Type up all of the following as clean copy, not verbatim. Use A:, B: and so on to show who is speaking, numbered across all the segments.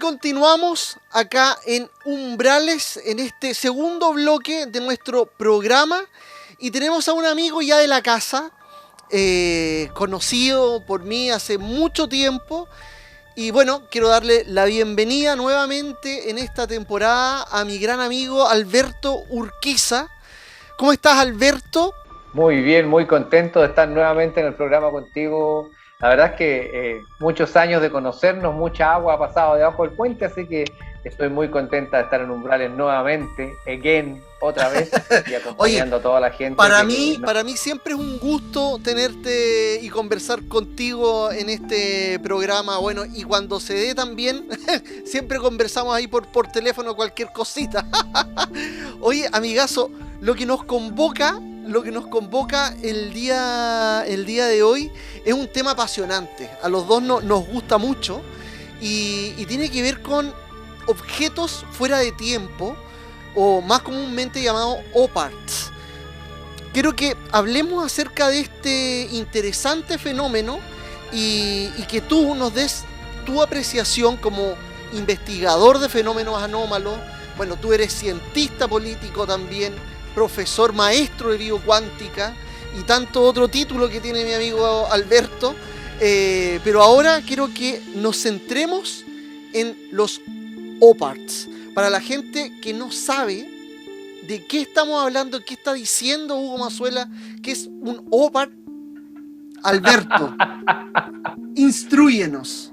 A: Continuamos acá en Umbrales, en este segundo bloque de nuestro programa, y tenemos a un amigo ya de la casa, conocido por mí hace mucho tiempo, y bueno, quiero darle la bienvenida nuevamente en esta temporada a mi gran amigo Alberto Urquiza. ¿Cómo estás, Alberto?
B: Muy bien, muy contento de estar nuevamente en el programa contigo. La verdad es que muchos años de conocernos, mucha agua ha pasado debajo del puente, así que estoy muy contenta de estar en Umbrales nuevamente, again, otra vez, y
A: Oye,
B: acompañando a toda la gente
A: Para
B: que
A: mí, para mí siempre es un gusto tenerte y conversar contigo en este programa. Bueno, y cuando se dé también, siempre conversamos ahí por teléfono cualquier cosita. Oye, amigazo, lo que nos convoca el día de hoy es un tema apasionante. A los dos nos gusta mucho y tiene que ver con objetos fuera de tiempo o más comúnmente llamado OPARTs. Quiero que hablemos acerca de este interesante fenómeno y que tú nos des tu apreciación como investigador de fenómenos anómalos. Bueno, tú eres cientista político también, profesor maestro de biocuántica y tanto otro título que tiene mi amigo Alberto. Pero ahora quiero que nos centremos en los OPARTs. Para la gente que no sabe de qué estamos hablando, qué está diciendo Hugo Mazuela, que es un OPART. Alberto, instruyenos.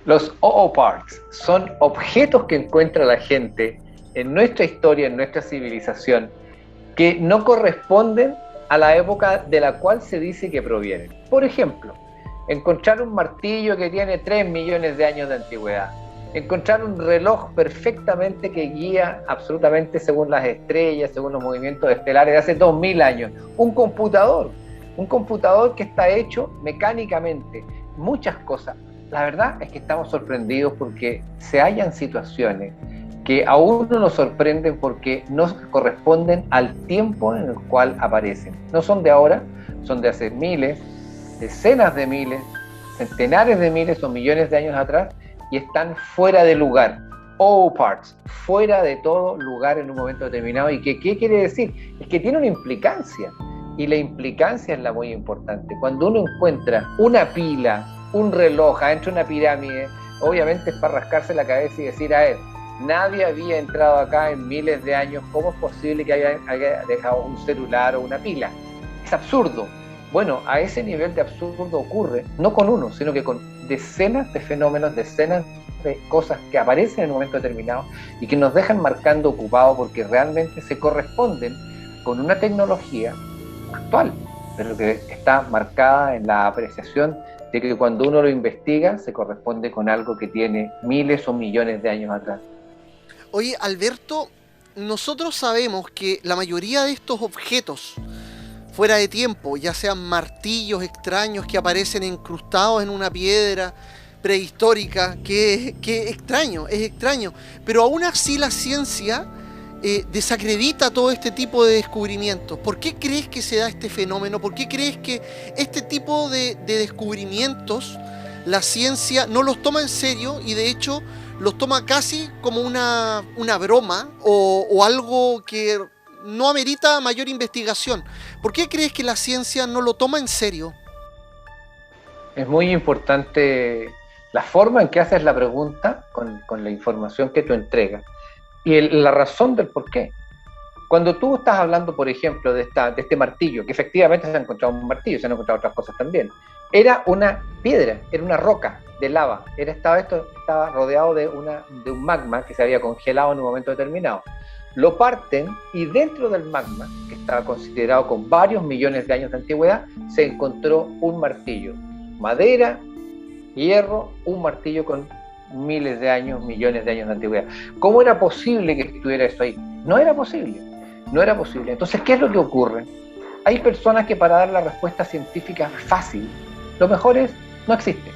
B: los OOPARTs son objetos que encuentra la gente en nuestra historia, en nuestra civilización, que no corresponden a la época de la cual se dice que provienen. Por ejemplo, encontrar un martillo que tiene 3 millones de años de antigüedad, encontrar un reloj perfectamente que guía absolutamente según las estrellas, según los movimientos estelares de hace 2000 años, un computador que está hecho mecánicamente, muchas cosas. La verdad es que estamos sorprendidos porque se hallan situaciones que a uno nos sorprenden porque no corresponden al tiempo en el cual aparecen. No son de ahora, son de hace miles, decenas de miles, centenares de miles o millones de años atrás y están fuera de lugar. All parts, fuera de todo lugar en un momento determinado. ¿Y qué quiere decir? Es que tiene una implicancia. Y la implicancia es la muy importante. Cuando uno encuentra una pila, un reloj adentro de una pirámide, obviamente es para rascarse la cabeza y decir, a ver, nadie había entrado acá en miles de años, ¿cómo es posible que haya dejado un celular o una pila? Es absurdo. Bueno, a ese nivel de absurdo ocurre, no con uno, sino que con decenas de fenómenos, decenas de cosas que aparecen en un momento determinado y que nos dejan marcando ocupados porque realmente se corresponden con una tecnología actual, pero que está marcada en la apreciación de que cuando uno lo investiga se corresponde con algo que tiene miles o millones de años atrás.
A: Oye, Alberto, nosotros sabemos que la mayoría de estos objetos fuera de tiempo, ya sean martillos extraños que aparecen incrustados en una piedra prehistórica, que es extraño, pero aún así la ciencia desacredita todo este tipo de descubrimientos. ¿Por qué crees que se da este fenómeno? ¿Por qué crees que este tipo de descubrimientos la ciencia no los toma en serio y de hecho los toma casi como una broma o algo que no amerita mayor investigación? ¿Por qué crees que la ciencia no lo toma en serio?
B: Es muy importante la forma en que haces la pregunta con la información que tú entregas y la razón del por qué. Cuando tú estás hablando, por ejemplo, de este martillo, que efectivamente se ha encontrado un martillo, se han encontrado otras cosas también, era una piedra, era una roca de lava, estaba rodeado de un magma que se había congelado en un momento determinado. Lo parten y dentro del magma, que estaba considerado con varios millones de años de antigüedad, se encontró un martillo, madera, hierro, un martillo con miles de años, millones de años de antigüedad. ¿Cómo era posible que estuviera eso ahí? No era posible, no era posible. Entonces, ¿qué es lo que ocurre? Hay personas que para dar la respuesta científica fácil, lo mejor es, no existe.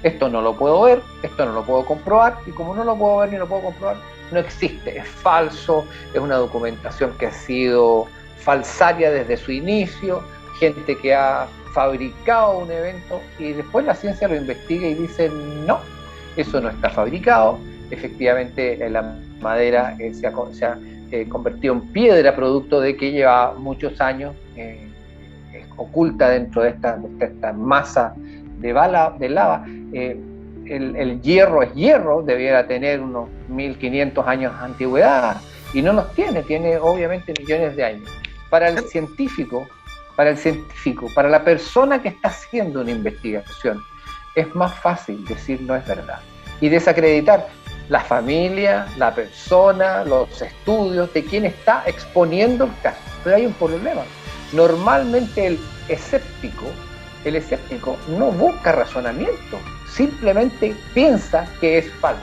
B: Esto no lo puedo ver, esto no lo puedo comprobar, y como no lo puedo ver ni lo puedo comprobar, no existe, es falso, es una documentación que ha sido falsaria desde su inicio, gente que ha fabricado un evento y después la ciencia lo investiga y dice no, eso no está fabricado, efectivamente la madera se ha convertido en piedra, producto de que lleva muchos años oculta dentro de esta masa de lava. El hierro es hierro, debiera tener unos 1500 años de antigüedad, y no los tiene obviamente millones de años. Para el científico, para la persona que está haciendo una investigación, es más fácil decir no es verdad y desacreditar la familia, la persona, los estudios de quien está exponiendo el caso. Pero hay un problema. Normalmente el escéptico no busca razonamiento, simplemente piensa que es falso,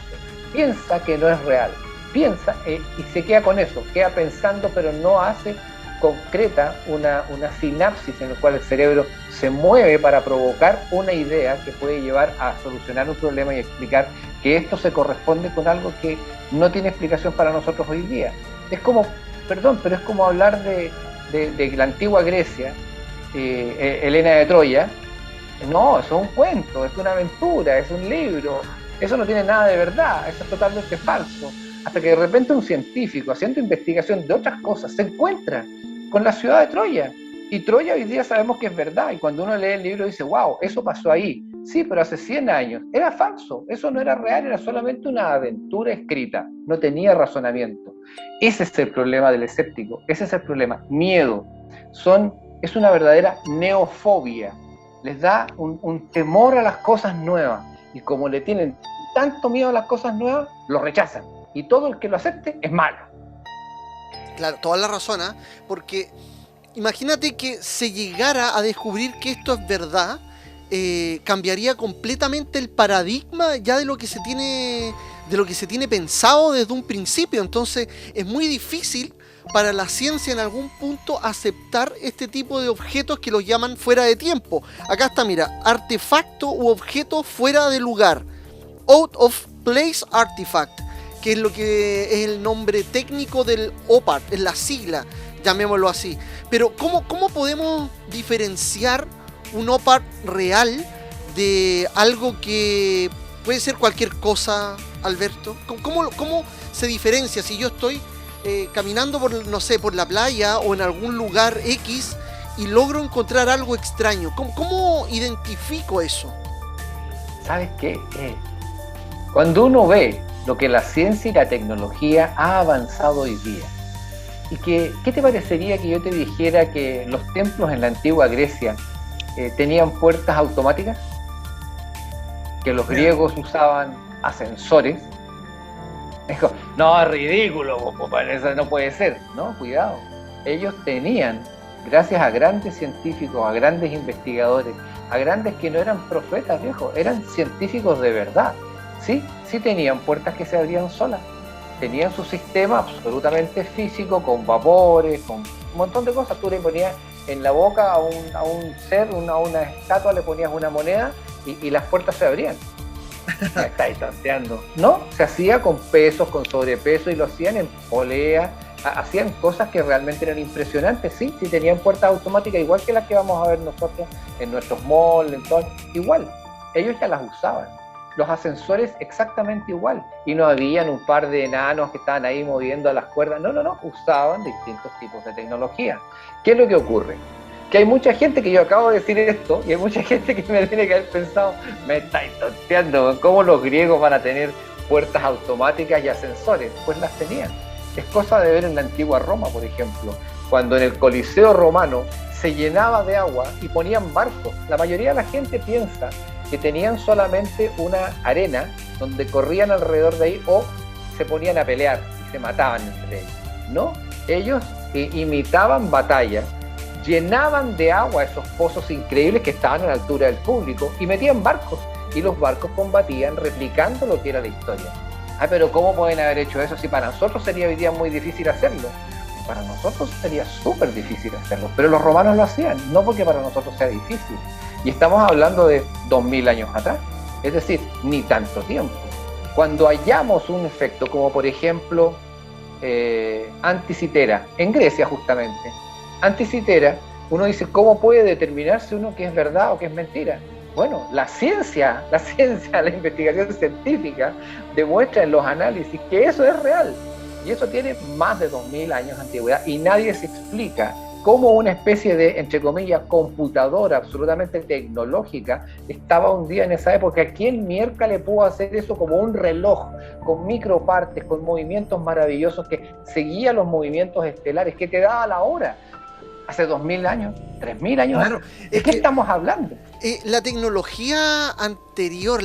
B: piensa que no es real, piensa y se queda con eso, queda pensando, pero no hace concreta una sinapsis en la cual el cerebro se mueve para provocar una idea que puede llevar a solucionar un problema y explicar que esto se corresponde con algo que no tiene explicación para nosotros hoy día. Es como hablar de la antigua Grecia, Helena de Troya. No, eso es un cuento, es una aventura, es un libro, eso no tiene nada de verdad, eso es totalmente falso. Hasta que de repente un científico haciendo investigación de otras cosas se encuentra con la ciudad de Troya, y Troya hoy día sabemos que es verdad, y cuando uno lee el libro dice, wow, eso pasó ahí. Sí, pero hace 100 años era falso, eso no era real, era solamente una aventura escrita, no tenía razonamiento. Ese es el problema del escéptico, ese es el problema, miedo. Es una verdadera neofobia, les da un temor a las cosas nuevas, y como le tienen tanto miedo a las cosas nuevas, lo rechazan, y todo el que lo acepte es malo.
A: Claro, toda la razón, ¿eh? Porque imagínate que se llegara a descubrir que esto es verdad, cambiaría completamente el paradigma ya de lo que se tiene pensado desde un principio. Entonces es muy difícil para la ciencia en algún punto aceptar este tipo de objetos que los llaman fuera de tiempo. Acá está, mira, artefacto u objeto fuera de lugar, out of place artifact, que es lo que es el nombre técnico del OPART, es la sigla, llamémoslo así. Pero ¿cómo podemos diferenciar un OPART real de algo que puede ser cualquier cosa, Alberto? ¿Cómo se diferencia si yo estoy caminando por la playa o en algún lugar X y logro encontrar algo extraño? ¿Cómo identifico eso?
B: ¿Sabes qué? Cuando uno ve lo que la ciencia y la tecnología ha avanzado hoy día, y ¿qué te parecería que yo te dijera que los templos en la antigua Grecia tenían puertas automáticas? Que los griegos usaban ascensores. No, es ridículo, eso no puede ser. No, cuidado. Ellos tenían, gracias a grandes científicos, a grandes investigadores, a grandes que no eran profetas, viejo, eran científicos de verdad. Sí tenían puertas que se abrían solas. Tenían su sistema absolutamente físico, con vapores, con un montón de cosas. Tú le ponías en la boca a un ser, a una estatua, le ponías una moneda y las puertas se abrían. Me estáis tanteando. No, se hacía con pesos, con sobrepeso, y lo hacían en polea. Hacían cosas que realmente eran impresionantes. Sí tenían puertas automáticas, igual que las que vamos a ver nosotros en nuestros malls, en todo. Igual, ellos ya las usaban. Los ascensores exactamente igual, y no habían un par de enanos que estaban ahí moviendo a las cuerdas. No, usaban distintos tipos de tecnología. ¿Qué es lo que ocurre? Que hay mucha gente que yo acabo de decir esto, y hay mucha gente que me tiene que haber pensado, me estáis tonteando, ¿cómo los griegos van a tener puertas automáticas y ascensores? Pues las tenían. Es cosa de ver en la antigua Roma, por ejemplo, cuando en el Coliseo romano se llenaba de agua y ponían barcos. La mayoría de la gente piensa que tenían solamente una arena donde corrían alrededor de ahí o se ponían a pelear y se mataban entre ellos. No, ellos imitaban batallas, llenaban de agua esos pozos increíbles que estaban a la altura del público y metían barcos, y los barcos combatían replicando lo que era la historia. Pero ¿cómo pueden haber hecho eso si para nosotros sería hoy día muy difícil hacerlo? Para nosotros sería súper difícil hacerlo, pero los romanos lo hacían, no porque para nosotros sea difícil. Y estamos hablando de 2000 años atrás, es decir, ni tanto tiempo. Cuando hallamos un efecto como por ejemplo Anticitera, en Grecia justamente, Anticitera, uno dice, ¿cómo puede determinarse uno que es verdad o que es mentira? Bueno, la ciencia, la investigación científica demuestra en los análisis que eso es real. Y eso tiene más de 2000 años de antigüedad y nadie se explica cómo una especie de, entre comillas, computadora absolutamente tecnológica estaba un día en esa época. ¿Quién mierda le pudo hacer eso como un reloj, con micropartes, con movimientos maravillosos que seguía los movimientos estelares, que te daba la hora? Hace 2000 años, 3000 años.
A: Claro,
B: ¿De qué estamos hablando?
A: La tecnología anterior,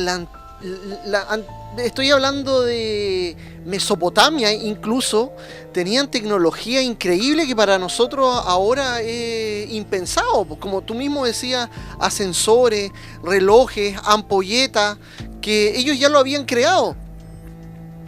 A: estoy hablando de Mesopotamia, incluso tenían tecnología increíble que para nosotros ahora es impensado, como tú mismo decías, ascensores, relojes, ampolletas, que ellos ya lo habían creado.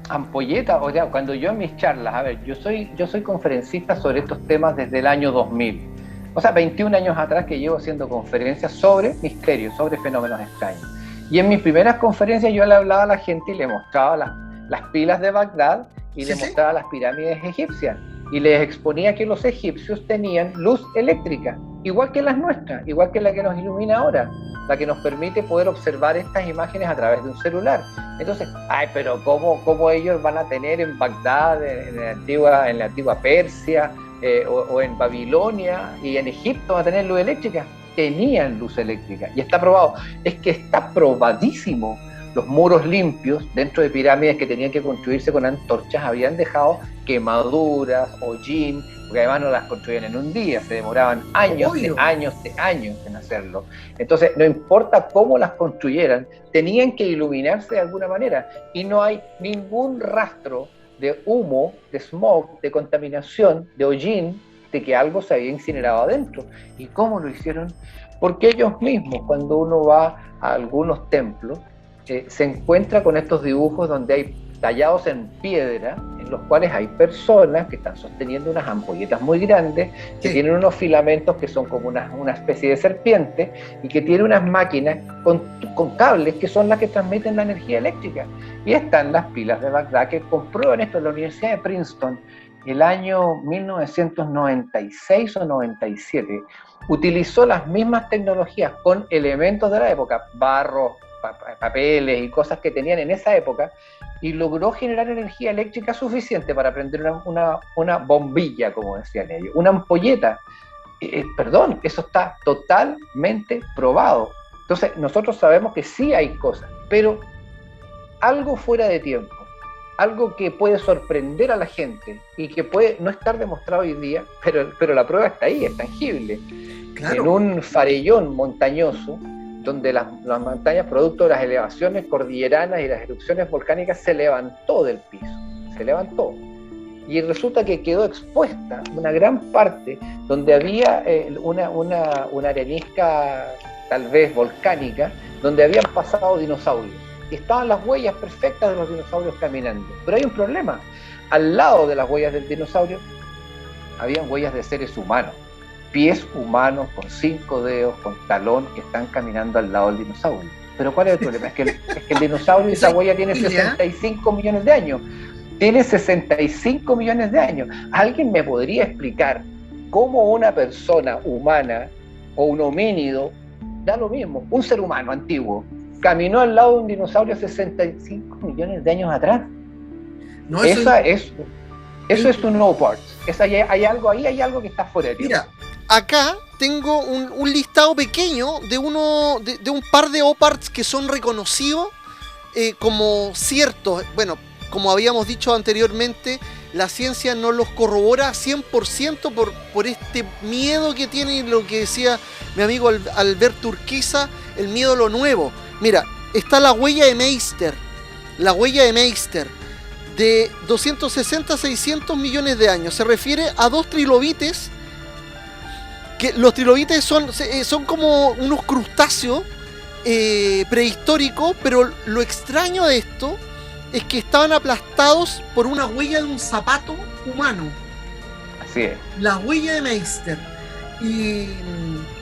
B: Ampolleta, o sea, cuando yo en mis charlas, a ver, yo soy conferencista sobre estos temas desde el año 2000, o sea, 21 años atrás que llevo haciendo conferencias sobre misterios, sobre fenómenos extraños. Y en mis primeras conferencias yo le hablaba a la gente y le mostraba las pilas de Bagdad y le mostraba las pirámides egipcias y les exponía que los egipcios tenían luz eléctrica, igual que las nuestras, igual que la que nos ilumina ahora, la que nos permite poder observar estas imágenes a través de un celular. Entonces, pero ¿cómo ellos van a tener en Bagdad, en la antigua Persia, o en Babilonia y en Egipto van a tener luz eléctrica? Tenían luz eléctrica y está probado. Es que está probadísimo. Los muros limpios dentro de pirámides que tenían que construirse con antorchas habían dejado quemaduras, hollín, porque además no las construían en un día, se demoraban años en hacerlo. Entonces, no importa cómo las construyeran, tenían que iluminarse de alguna manera y no hay ningún rastro de humo, de smog, de contaminación, de hollín, de que algo se había incinerado adentro. ¿Y cómo lo hicieron? Porque ellos mismos, cuando uno va a algunos templos, se encuentra con estos dibujos donde hay tallados en piedra, en los cuales hay personas que están sosteniendo unas ampolletas muy grandes, que tienen unos filamentos que son como una especie de serpiente, y que tienen unas máquinas con cables que son las que transmiten la energía eléctrica. Y están las pilas de Bagdad que comprueban esto en la Universidad de Princeton, el año 1996 o 97, utilizó las mismas tecnologías con elementos de la época, barro, papeles y cosas que tenían en esa época, y logró generar energía eléctrica suficiente para prender una bombilla, como decían ellos, una ampolleta. Perdón, eso está totalmente probado. Entonces, nosotros sabemos que sí hay cosas, pero algo fuera de tiempo, algo que puede sorprender a la gente y que puede no estar demostrado hoy día, pero la prueba está ahí, es tangible. Claro. En un farellón montañoso, donde las montañas, producto de las elevaciones cordilleranas y las erupciones volcánicas, se levantó del piso, se levantó. Y resulta que quedó expuesta una gran parte donde había una arenisca, tal vez volcánica, donde habían pasado dinosaurios. Y estaban las huellas perfectas de los dinosaurios caminando. Pero hay un problema. Al lado de las huellas del dinosaurio, habían huellas de seres humanos. Pies humanos con 5 dedos, con talón, que están caminando al lado del dinosaurio. Pero ¿cuál es el problema? Es que el dinosaurio y esa huella tiene 65 millones de años. Tiene 65 millones de años. ¿Alguien me podría explicar cómo una persona humana o un homínido, da lo mismo, un ser humano antiguo, caminó al lado de un dinosaurio 65 millones de años atrás? No, eso es un no parts. Hay algo ahí, hay algo que está fuera de tiempo.
A: Mira, acá tengo un listado pequeño de un par de OPARTs que son reconocidos como ciertos. Bueno, como habíamos dicho anteriormente, la ciencia no los corrobora 100% por este miedo que tiene, lo que decía mi amigo Albert Urquiza, el miedo a lo nuevo. Mira, está la huella de Meister, de 260 a 600 millones de años. Se refiere a 2 trilobites, que los trilobites son como unos crustáceos prehistóricos, pero lo extraño de esto es que estaban aplastados por una huella de un zapato humano.
B: Así es.
A: La huella de Meister. Y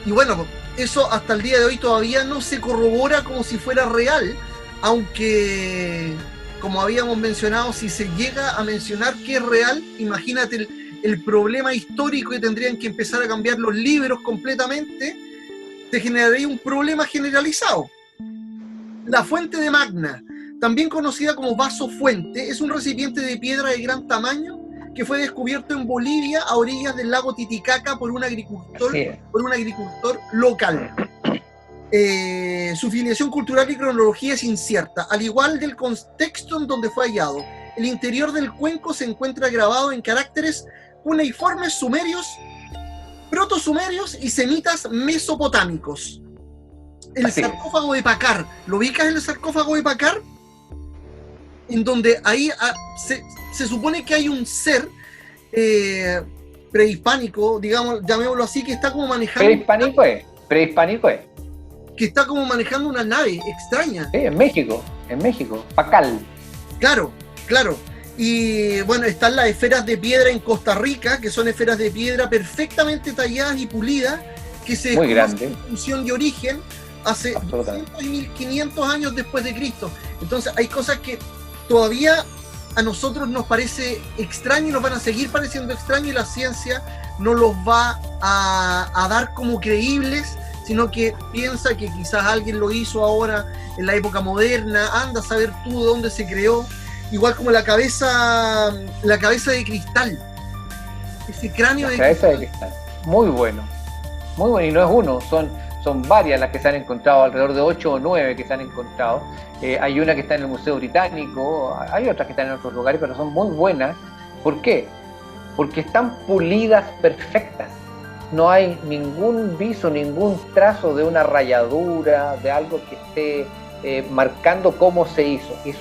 A: bueno, eso hasta el día de hoy todavía no se corrobora como si fuera real, aunque, como habíamos mencionado, si se llega a mencionar que es real, imagínate el problema histórico que tendrían que empezar a cambiar los libros completamente se generaría un problema generalizado. La fuente de Magna, también conocida como vaso fuente, es un recipiente de piedra de gran tamaño que fue descubierto en Bolivia a orillas del lago Titicaca por un agricultor local. Su filiación cultural y cronología es incierta, al igual del contexto en donde fue hallado. El interior del cuenco se encuentra grabado en caracteres cuneiformes sumerios, protosumerios y semitas mesopotámicos. El sarcófago de Pacar, ¿lo ubicas en el sarcófago de Pacar? En donde ahí se supone que hay un ser prehispánico, digamos, llamémoslo así, que está como manejando...
B: Prehispánico es.
A: Que está como manejando una nave extraña.
B: Sí, en México, Pacal.
A: Claro. Y bueno, están las esferas de piedra en Costa Rica, que son esferas de piedra perfectamente talladas y pulidas, que se desconocen en función de origen hace 200 y 1500 años después de Cristo. Entonces hay cosas que todavía a nosotros nos parece extraño y nos van a seguir pareciendo extraño, y la ciencia no los va a dar como creíbles, sino que piensa que quizás alguien lo hizo ahora en la época moderna. Anda a saber tú de dónde se creó. Igual como la cabeza de cristal, ese cráneo de cristal. Muy bueno,
B: y no es uno, son varias las que se han encontrado, alrededor de 8 o 9 que se han encontrado. Hay una que está en el Museo Británico, hay otras que están en otros lugares, pero son muy buenas. ¿Por qué? Porque están pulidas perfectas. No hay ningún viso, ningún trazo de una rayadura, de algo que esté marcando cómo se hizo. Y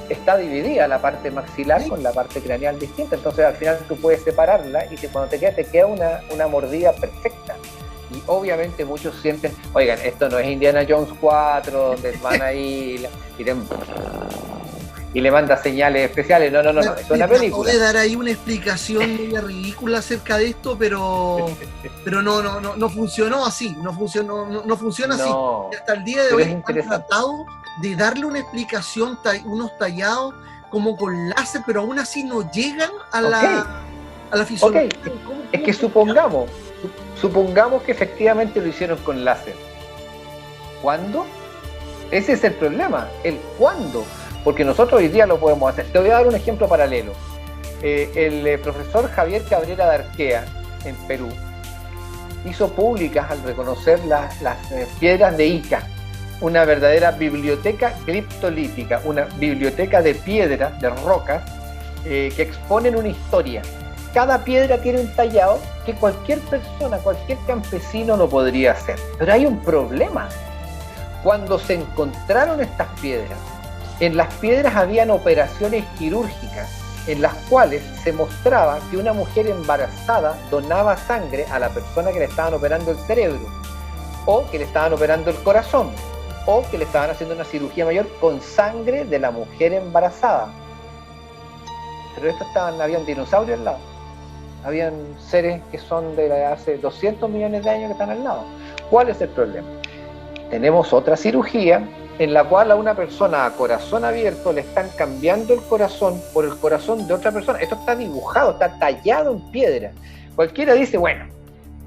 B: está dividida la parte maxilar con la parte craneal distinta. Entonces al final tú puedes separarla y cuando te queda una mordida perfecta. Y obviamente muchos sienten, oigan, esto no es Indiana Jones 4, donde van ahí y le manda señales especiales. No, es una película.
A: Puede dar ahí una explicación media ridícula acerca de esto, pero no funcionó así, no funciona así. Y hasta el día de hoy han tratado de darle una explicación, unos tallados como con láser, pero aún así no llegan a la fisiología.
B: Es que supongamos que efectivamente lo hicieron con láser. ¿Cuándo? Ese es el problema, el cuándo. Porque nosotros hoy día lo podemos hacer. Te voy a dar un ejemplo paralelo. El profesor Javier Cabrera de Arquea, en Perú, hizo públicas al reconocer las piedras de Ica, una verdadera biblioteca criptolítica, una biblioteca de piedras, de rocas, que exponen una historia. Cada piedra tiene un tallado que cualquier persona, cualquier campesino lo podría hacer. Pero hay un problema. Cuando se encontraron estas piedras, en las piedras habían operaciones quirúrgicas en las cuales se mostraba que una mujer embarazada donaba sangre a la persona que le estaban operando el cerebro, o que le estaban operando el corazón, o que le estaban haciendo una cirugía mayor con sangre de la mujer embarazada. Pero había un dinosaurio al lado. Habían seres que son de hace 200 millones de años que están al lado. ¿Cuál es el problema? Tenemos otra cirugía en la cual a una persona a corazón abierto le están cambiando el corazón por el corazón de otra persona. Esto está dibujado, está tallado en piedra. Cualquiera dice, bueno,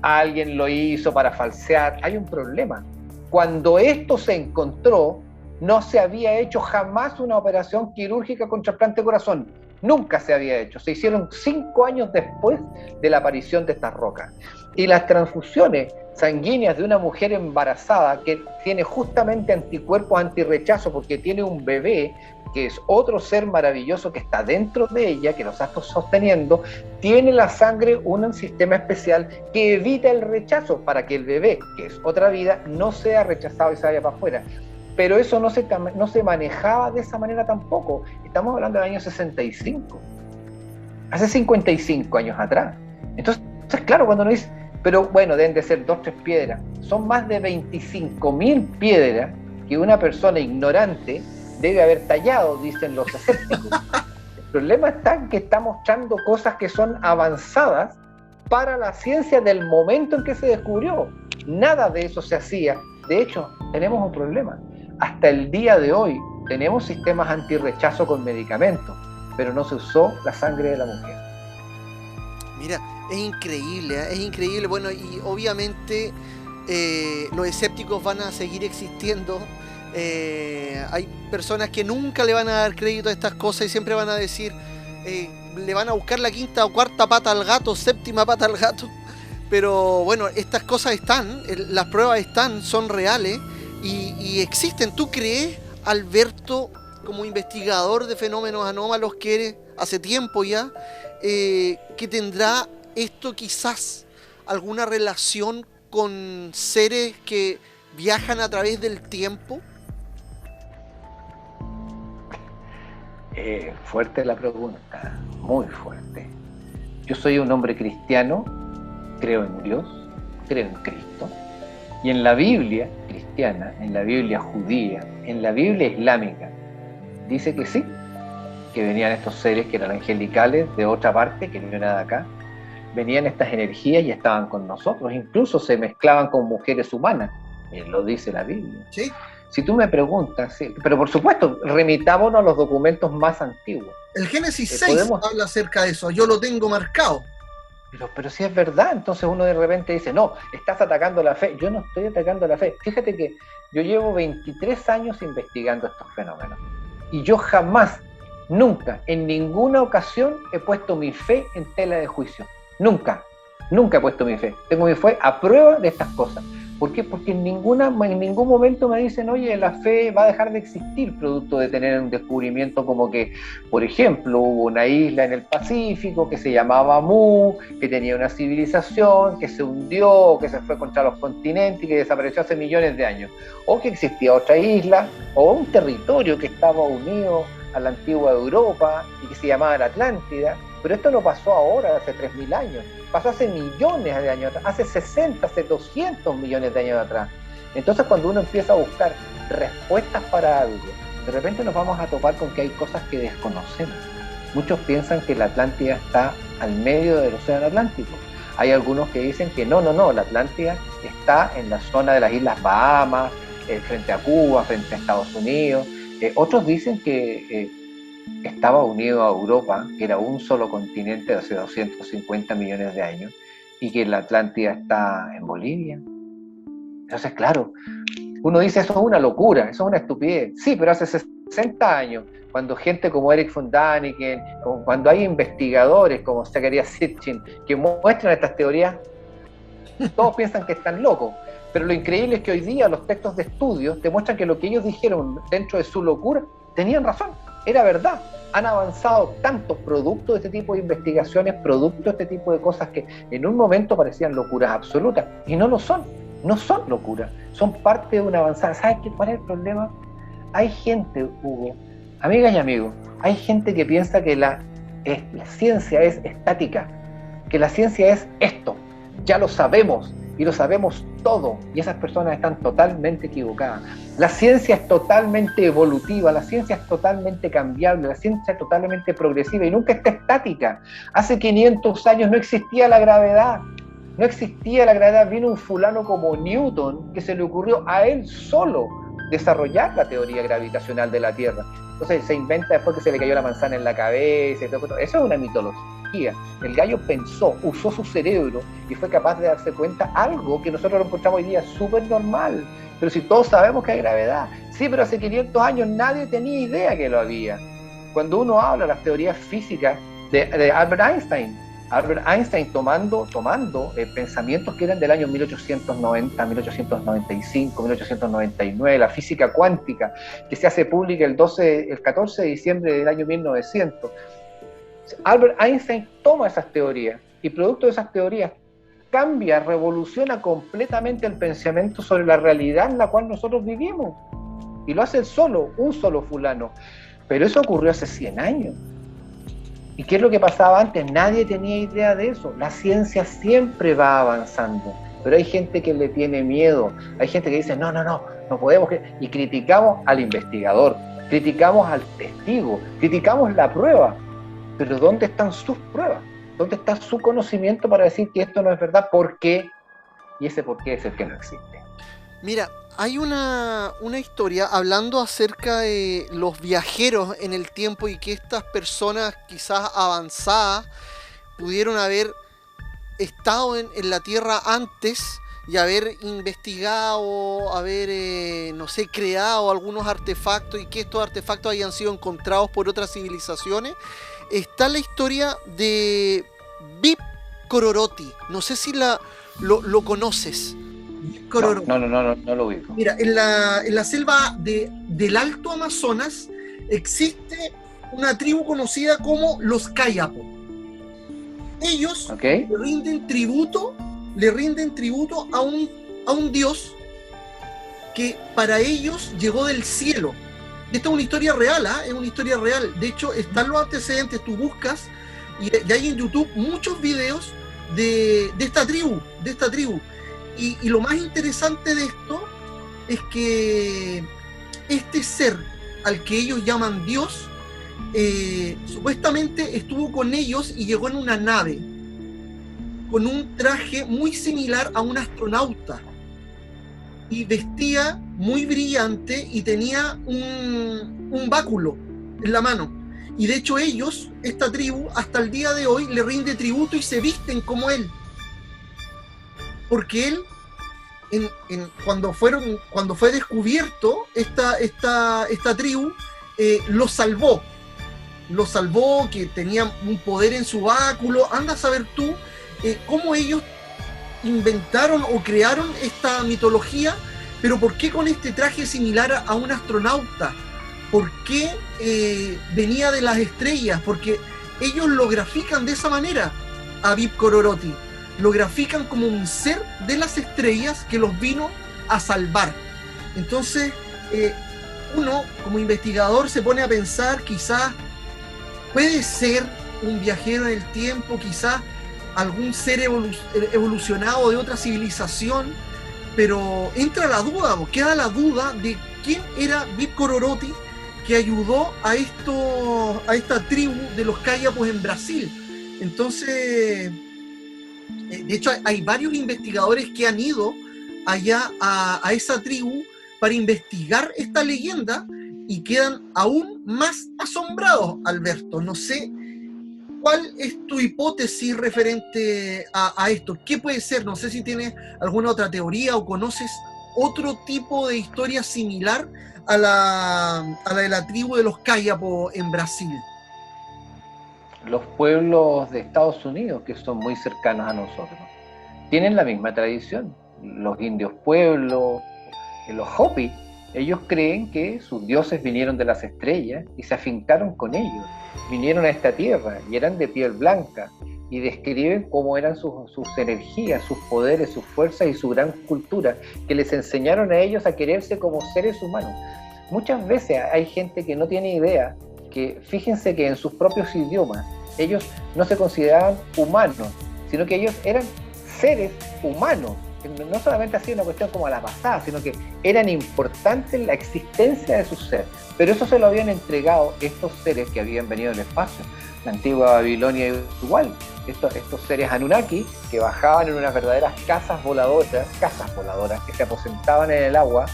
B: alguien lo hizo para falsear. Hay un problema. Cuando esto se encontró, no se había hecho jamás una operación quirúrgica con trasplante de corazón. Nunca se había hecho. Se hicieron 5 años después de la aparición de estas rocas. Y las transfusiones sanguíneas de una mujer embarazada que tiene justamente anticuerpos antirrechazo porque tiene un bebé, que es otro ser maravilloso que está dentro de ella, que nos está sosteniendo, tiene la sangre un sistema especial que evita el rechazo para que el bebé, que es otra vida, no sea rechazado y se vaya para afuera. Pero eso no se manejaba de esa manera tampoco. Estamos hablando del año 65, hace 55 años atrás. Entonces, claro, cuando uno dice, pero bueno, deben de ser 2 o 3 piedras, son más de 25.000 piedras que una persona ignorante debe haber tallado, dicen los escépticos. El problema está en que está mostrando cosas que son avanzadas para la ciencia del momento en que se descubrió. Nada de eso se hacía. De hecho, tenemos un problema. Hasta el día de hoy tenemos sistemas antirrechazo con medicamentos, pero no se usó la sangre de la mujer.
A: Mira, es increíble. Bueno, y obviamente los escépticos van a seguir existiendo. Hay personas que nunca le van a dar crédito a estas cosas y siempre van a decir, le van a buscar la quinta o cuarta pata al gato, séptima pata al gato. Pero bueno, estas cosas están, las pruebas están, son reales y existen. ¿Tú crees, Alberto, como investigador de fenómenos anómalos que eres hace tiempo ya, que tendrá esto quizás alguna relación con seres que viajan a través del tiempo?
B: Fuerte la pregunta, muy fuerte. Yo soy un hombre cristiano, creo en Dios, creo en Cristo, y en la Biblia cristiana, en la Biblia judía, en la Biblia islámica, dice que sí, que venían estos seres que eran angelicales de otra parte, que no era nada acá, venían estas energías y estaban con nosotros, incluso se mezclaban con mujeres humanas, lo dice la Biblia.
A: ¿Sí?
B: Si tú me preguntas, sí, pero por supuesto, remitámonos a los documentos más antiguos.
A: El Génesis 6 habla acerca de eso, yo lo tengo marcado.
B: Pero si es verdad, entonces uno de repente dice, no, estás atacando la fe. Yo no estoy atacando la fe. Fíjate que yo llevo 23 años investigando estos fenómenos y yo jamás, nunca, en ninguna ocasión he puesto mi fe en tela de juicio. Nunca he puesto mi fe. Tengo mi fe a prueba de estas cosas. ¿Por qué? Porque en ningún momento me dicen, oye, la fe va a dejar de existir producto de tener un descubrimiento como que, por ejemplo, hubo una isla en el Pacífico que se llamaba Mu, que tenía una civilización, que se hundió, que se fue contra los continentes y que desapareció hace millones de años. O que existía otra isla, o un territorio que estaba unido a la antigua Europa y que se llamaba la Atlántida. Pero esto no pasó ahora, hace 3.000 años. Pasó hace millones de años atrás, hace 60, hace 200 millones de años atrás. Entonces cuando uno empieza a buscar respuestas para algo, de repente nos vamos a topar con que hay cosas que desconocemos. Muchos piensan que la Atlántida está al medio del océano Atlántico. Hay algunos que dicen que no, la Atlántida está en la zona de las Islas Bahamas, frente a Cuba, frente a Estados Unidos. Otros dicen que estaba unido a Europa, que era un solo continente de hace 250 millones de años, y que la Atlántida está en Bolivia. Entonces, claro, uno dice, eso es una locura, eso es una estupidez. Sí, pero hace 60 años, cuando gente como Eric von Däniken, cuando hay investigadores como Zecharia Sitchin, que muestran estas teorías, todos piensan que están locos. Pero lo increíble es que hoy día los textos de estudios demuestran que lo que ellos dijeron dentro de su locura, tenían razón. Era verdad, han avanzado tantos productos de este tipo de investigaciones, productos de este tipo de cosas que en un momento parecían locuras absolutas, y no lo son, no son locuras, son parte de una avanzada. ¿Sabes cuál es el problema? Hay gente, Hugo, amigas y amigos, hay gente que piensa que la ciencia es estática, que la ciencia es esto, ya lo sabemos, y lo sabemos todo, y esas personas están totalmente equivocadas. La ciencia es totalmente evolutiva, la ciencia es totalmente cambiable, la ciencia es totalmente progresiva y nunca está estática. Hace 500 años no existía la gravedad, vino un fulano como Newton que se le ocurrió a él solo desarrollar la teoría gravitacional de la Tierra. Entonces se inventa después que se le cayó la manzana en la cabeza y todo. Eso es una mitología. El gallo pensó, usó su cerebro y fue capaz de darse cuenta algo que nosotros lo encontramos hoy día súper normal. Pero si todos sabemos que hay gravedad, sí, pero hace 500 años nadie tenía idea que lo había. Cuando uno habla de las teorías físicas de Albert Einstein tomando pensamientos que eran del año 1890, 1895, 1899, la física cuántica, que se hace pública el 14 de diciembre del año 1900. Albert Einstein toma esas teorías y producto de esas teorías cambia, revoluciona completamente el pensamiento sobre la realidad en la cual nosotros vivimos. Y lo hace él solo, un solo fulano. Pero eso ocurrió hace 100 años. ¿Y qué es lo que pasaba antes? Nadie tenía idea de eso. La ciencia siempre va avanzando. Pero hay gente que le tiene miedo. Hay gente que dice, no podemos. Y criticamos al investigador, criticamos al testigo, criticamos la prueba. Pero ¿dónde están sus pruebas? ¿Dónde está su conocimiento para decir que esto no es verdad? ¿Por qué? Y ese por qué es el que no existe.
A: Mira, hay una historia hablando acerca de los viajeros en el tiempo y que estas personas quizás avanzadas pudieron haber estado en la Tierra antes y haber investigado, haber, no sé, creado algunos artefactos y que estos artefactos hayan sido encontrados por otras civilizaciones, está la historia de Vip Kororoti. No sé si lo conoces.
B: No, no lo ubico.
A: Mira, en la selva del Alto Amazonas existe una tribu conocida como los Kayapo. Ellos le rinden tributo a un dios que para ellos llegó del cielo. Esta es una historia real, es una historia real. De hecho, están los antecedentes, tú buscas y hay en YouTube muchos videos de esta tribu. Y lo más interesante de esto es que este ser al que ellos llaman Dios, supuestamente estuvo con ellos y llegó en una nave con un traje muy similar a un astronauta y vestía muy brillante y tenía un báculo en la mano. Y de hecho ellos, esta tribu, hasta el día de hoy le rinde tributo y se visten como él. Porque él, cuando fue descubierto esta tribu, lo salvó, que tenía un poder en su báculo. Anda a saber tú cómo ellos inventaron o crearon esta mitología, pero ¿por qué con este traje similar a un astronauta? ¿Por qué venía de las estrellas? Porque ellos lo grafican de esa manera a Vip Kororoti. Lo grafican como un ser de las estrellas que los vino a salvar. Entonces, uno como investigador se pone a pensar, quizás puede ser un viajero en el tiempo, quizás algún ser evolucionado de otra civilización, pero entra la duda, queda la duda de quién era Vip Kororoti que ayudó a esta tribu de los Kayapos en Brasil. Entonces, de hecho hay varios investigadores que han ido allá a esa tribu para investigar esta leyenda y quedan aún más asombrados, Alberto. No sé cuál es tu hipótesis referente a esto. ¿Qué puede ser? No sé si tienes alguna otra teoría o conoces otro tipo de historia similar a la de la tribu de los Kayapo en Brasil.
B: Los pueblos de Estados Unidos, que son muy cercanos a nosotros, tienen la misma tradición. Los indios pueblos, los Hopi, ellos creen que sus dioses vinieron de las estrellas y se afincaron con ellos. Vinieron a esta tierra y eran de piel blanca y describen cómo eran sus energías, sus poderes, sus fuerzas y su gran cultura, que les enseñaron a ellos a quererse como seres humanos. Muchas veces hay gente que no tiene idea que, fíjense que en sus propios idiomas, ellos no se consideraban humanos, sino que ellos eran seres humanos. No solamente hacía una cuestión como a la pasada, sino que eran importantes en la existencia de su ser. Pero eso se lo habían entregado estos seres que habían venido del espacio. La antigua Babilonia igual. Estos seres Anunnaki que bajaban en unas verdaderas casas voladoras que se aposentaban en el agua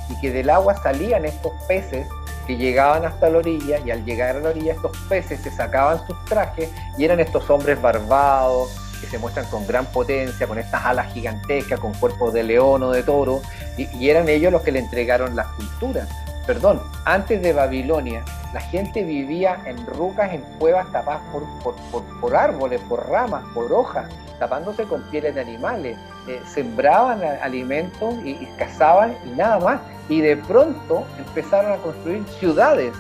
B: y que del agua salían estos peces que llegaban hasta la orilla, y al llegar a la orilla estos peces se sacaban sus trajes y eran estos hombres barbados que se muestran con gran potencia, con estas alas gigantescas, con cuerpos de león o de toro, y eran ellos los que le entregaron las culturas. Perdón, antes de Babilonia, la gente vivía en rucas, en cuevas tapadas por árboles, por ramas, por hojas, tapándose con pieles de animales, sembraban alimentos y cazaban y nada más. Y de pronto empezaron a construir ciudades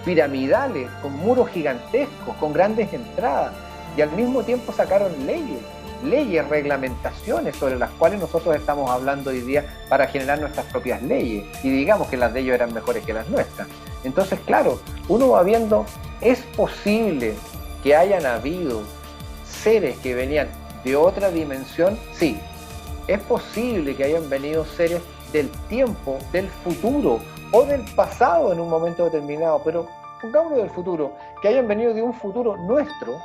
B: piramidales, con muros gigantescos, con grandes entradas, y al mismo tiempo sacaron leyes, reglamentaciones sobre las cuales nosotros estamos hablando hoy día para generar nuestras propias leyes, y digamos que las de ellos eran mejores que las nuestras. Entonces, claro, uno va viendo, es posible que hayan habido seres que venían de otra dimensión, sí, es posible que hayan venido seres del tiempo, del futuro o del pasado en un momento determinado, pero pongámoslo del futuro, que hayan venido de un futuro nuestro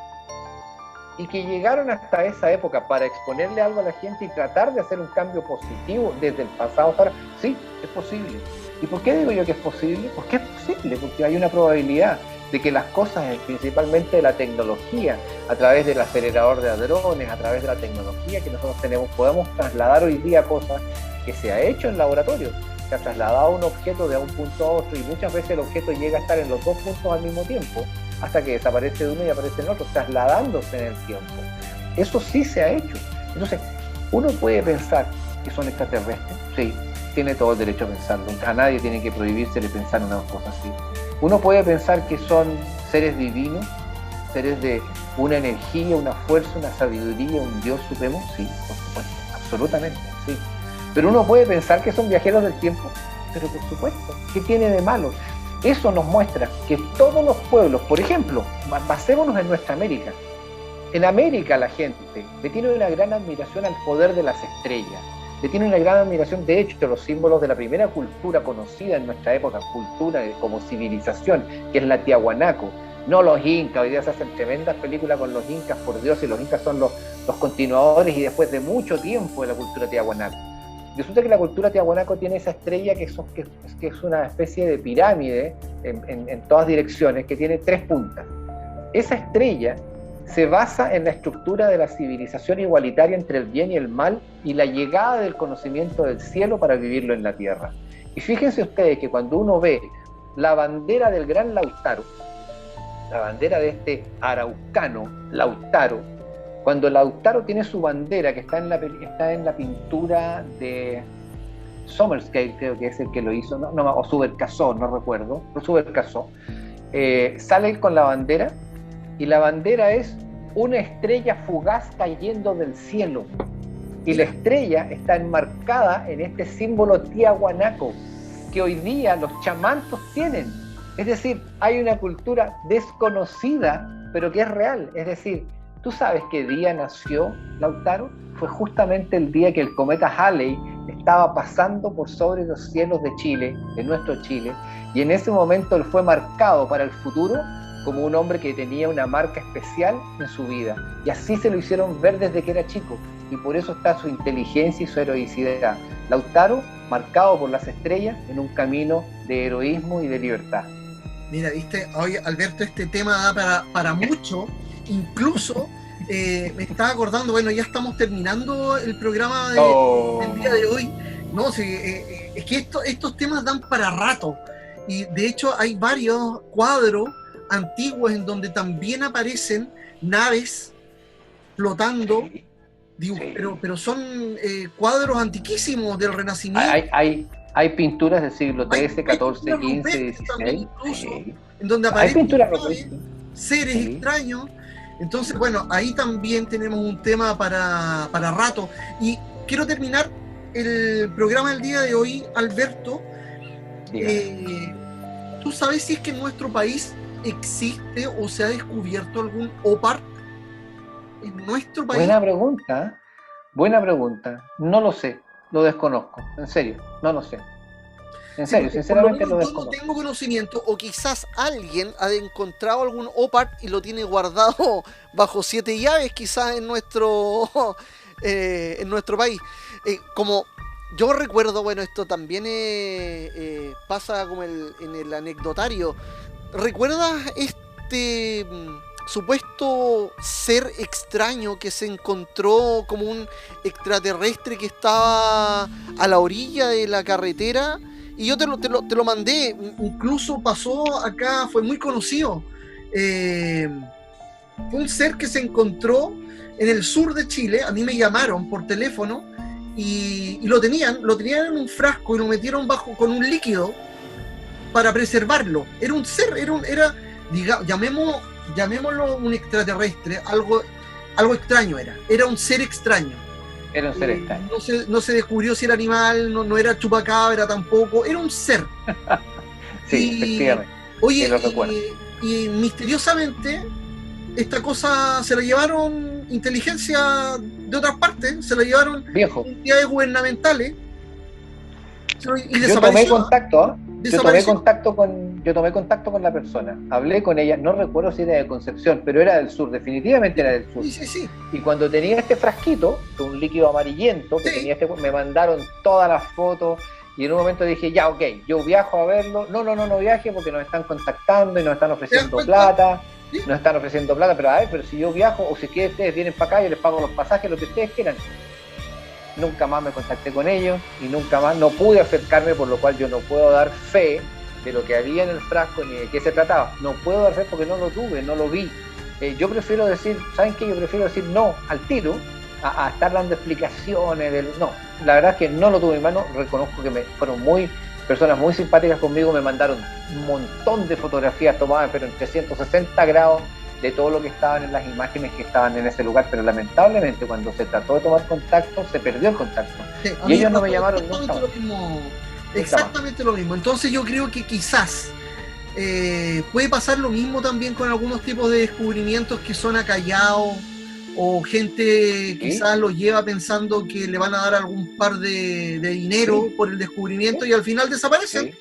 B: y que llegaron hasta esa época para exponerle algo a la gente y tratar de hacer un cambio positivo desde el pasado para... Sí, es posible. ¿Y por qué digo yo que es posible? Porque es posible, porque hay una probabilidad. de que las cosas, principalmente de la tecnología, a través del acelerador de hadrones, a través de la tecnología que nosotros tenemos, podemos trasladar hoy día cosas que se ha hecho en laboratorio. Se ha trasladado un objeto de un punto a otro y muchas veces el objeto llega a estar en los dos puntos al mismo tiempo, hasta que desaparece de uno y aparece en otro, trasladándose en el tiempo. Eso sí se ha hecho. Entonces, uno puede pensar que son extraterrestres, sí, tiene todo el derecho a pensarlo. A nadie tiene que prohibírsele pensar una cosa así. Uno puede pensar que son seres divinos, seres de una energía, una fuerza, una sabiduría, un Dios supremo, sí, por supuesto, absolutamente, sí. Pero uno puede pensar que son viajeros del tiempo, pero por supuesto, ¿qué tiene de malo? Eso nos muestra que todos los pueblos, por ejemplo, basémonos en nuestra América. En América la gente le tiene una gran admiración al poder de las estrellas, le tiene una gran admiración, de hecho, los símbolos de la primera cultura conocida en nuestra época, cultura como civilización, que es la Tiahuanaco, no los incas. Hoy día se hacen tremendas películas con los incas, por Dios, y los incas son los continuadores y después de mucho tiempo de la cultura Tiahuanaco. Resulta que la cultura Tiahuanaco tiene esa estrella que es una especie de pirámide en todas direcciones, que tiene 3 puntas. Esa estrella se basa en la estructura de la civilización igualitaria entre el bien y el mal y la llegada del conocimiento del cielo para vivirlo en la tierra. Y fíjense ustedes que cuando uno ve la bandera del gran Lautaro, la bandera de este araucano, Lautaro, cuando Lautaro tiene su bandera, que está en la pintura de Somerscale, creo que es el que lo hizo, o Subercasó, no recuerdo, pero Subercasó, sale con la bandera, y la bandera es una estrella fugaz cayendo del cielo. Y la estrella está enmarcada en este símbolo tiahuanaco que hoy día los chamantos tienen. Es decir, hay una cultura desconocida, pero que es real. Es decir, ¿tú sabes qué día nació Lautaro? Fue justamente el día que el cometa Halley estaba pasando por sobre los cielos de Chile, de nuestro Chile, y en ese momento él fue marcado para el futuro como un hombre que tenía una marca especial en su vida, y así se lo hicieron ver desde que era chico, y por eso está su inteligencia y su heroicidad. Lautaro, marcado por las estrellas en un camino de heroísmo y de libertad.
A: Mira, viste, hoy Alberto, este tema da para mucho, incluso me estaba acordando, bueno, ya estamos terminando el programa del día de hoy, no, sí, es que estos temas dan para rato, y de hecho hay varios cuadros antiguos en donde también aparecen naves flotando,
B: Sí,
A: digo,
B: sí.
A: pero son cuadros antiquísimos del Renacimiento.
B: Hay pinturas del siglo XIII, XIV, XV, XVI.
A: En donde
B: Hay
A: aparecen
B: pinturas
A: seres extraños. Entonces, bueno, ahí también tenemos un tema para rato. Y quiero terminar el programa del día de hoy, Alberto. ¿Tú sabes si es que en nuestro país existe o se ha descubierto algún OPAR en nuestro país?
B: Buena pregunta. No lo sé, lo desconozco, en serio, no lo sé. En serio, sinceramente lo desconozco.
A: Yo no tengo conocimiento, o quizás alguien ha encontrado algún OPAR y lo tiene guardado bajo 7 llaves, quizás en nuestro país. Como yo recuerdo, bueno, esto también pasa como en el anecdotario. ¿Recuerdas este supuesto ser extraño que se encontró como un extraterrestre que estaba a la orilla de la carretera? Y yo te lo mandé, incluso pasó acá, fue muy conocido. Fue un ser que se encontró en el sur de Chile. A mí me llamaron por teléfono y lo tenían en un frasco y lo metieron con un líquido para preservarlo. Era un ser, llamémoslo un extraterrestre, algo extraño era un ser extraño.
B: Era un ser extraño.
A: No se descubrió si era animal, no era chupacabra tampoco, era un ser.
B: Sí, efectivamente.
A: Oye, y misteriosamente esta cosa se la llevaron inteligencia de otras partes, se la llevaron entidades gubernamentales y desapareció.
B: Yo tomé contacto con la persona, hablé con ella, no recuerdo si era de Concepción, pero era del sur, definitivamente era del sur.
A: Sí.
B: Y cuando tenía este frasquito, un líquido amarillento, que tenía me mandaron todas las fotos Y en un momento dije, ya, ok, yo viajo a verlo. No viaje porque nos están contactando y nos están ofreciendo plata.
A: ¿Sí?
B: Nos están ofreciendo plata, pero a ver, pero si yo viajo, o si es que ustedes vienen para acá, yo les pago los pasajes, lo que ustedes quieran. Nunca más me contacté con ellos y nunca más, no pude acercarme, por lo cual yo no puedo dar fe de lo que había en el frasco ni de qué se trataba. No puedo dar fe porque no lo tuve, no lo vi. Yo prefiero decir, ¿saben qué? Yo prefiero decir no al tiro a estar dando explicaciones. No, la verdad es que no lo tuve en mano. Reconozco que fueron personas muy simpáticas conmigo, me mandaron un montón de fotografías tomadas, pero en 360 grados de todo lo que estaban en las imágenes que estaban en ese lugar, pero lamentablemente cuando se trató de tomar contacto, se perdió el contacto. Sí, y ellos no me llamaron nunca.
A: Exactamente lo mismo. Entonces yo creo que quizás puede pasar lo mismo también con algunos tipos de descubrimientos que son acallados, o gente quizás los lleva pensando que le van a dar algún par de dinero por el descubrimiento y al final desaparecen.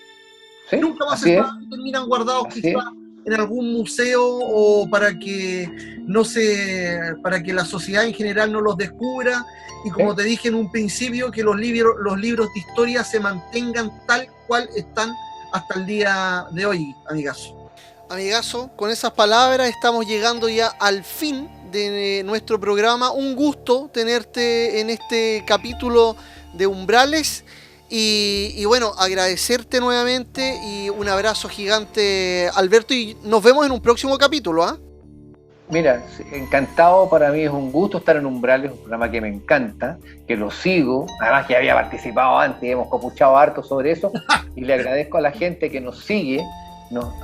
A: Nunca más terminan guardados quizás en algún museo, o para que la sociedad en general no los descubra, y como te dije en un principio, que los libros de historia se mantengan tal cual están hasta el día de hoy, amigazo. Amigazo, con esas palabras estamos llegando ya al fin de nuestro programa. Un gusto tenerte en este capítulo de Umbrales. Y bueno, agradecerte nuevamente y un abrazo gigante, Alberto, y nos vemos en un próximo capítulo, ¿ah?
B: Mira, encantado, para mí es un gusto estar en Umbrales, un programa que me encanta, que lo sigo, además que había participado antes y hemos copuchado harto sobre eso, y le agradezco a la gente que nos sigue,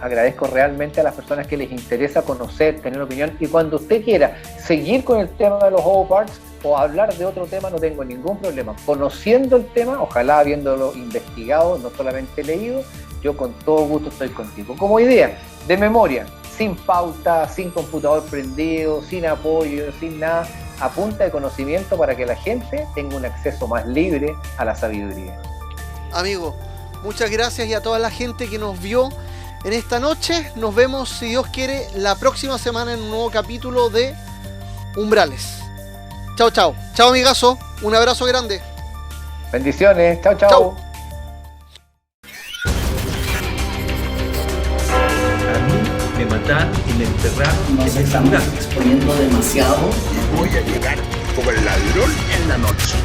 B: agradezco realmente a las personas que les interesa conocer, tener opinión, y cuando usted quiera seguir con el tema de los Hobo Parks, o hablar de otro tema, no tengo ningún problema. Conociendo el tema, ojalá habiéndolo investigado, no solamente leído, yo con todo gusto estoy contigo. Como idea, de memoria, sin pauta, sin computador prendido, sin apoyo, sin nada, a punta de conocimiento para que la gente tenga un acceso más libre a la sabiduría.
A: Amigo, muchas gracias, y a toda la gente que nos vio en esta noche. Nos vemos, si Dios quiere, la próxima semana en un nuevo capítulo de Umbrales. Chao, chao. Chao, amigazo. Un abrazo grande.
B: Bendiciones. Chao, chao. Chao.
C: A mí me mataron y me enterraron.
D: Nos estamos exponiendo demasiado.
E: Y voy a llegar como el ladrón en la noche.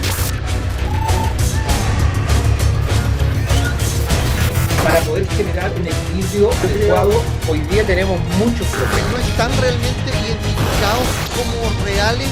B: Para poder generar un equilibrio adecuado, hoy día tenemos muchos problemas.
A: No están realmente identificados como reales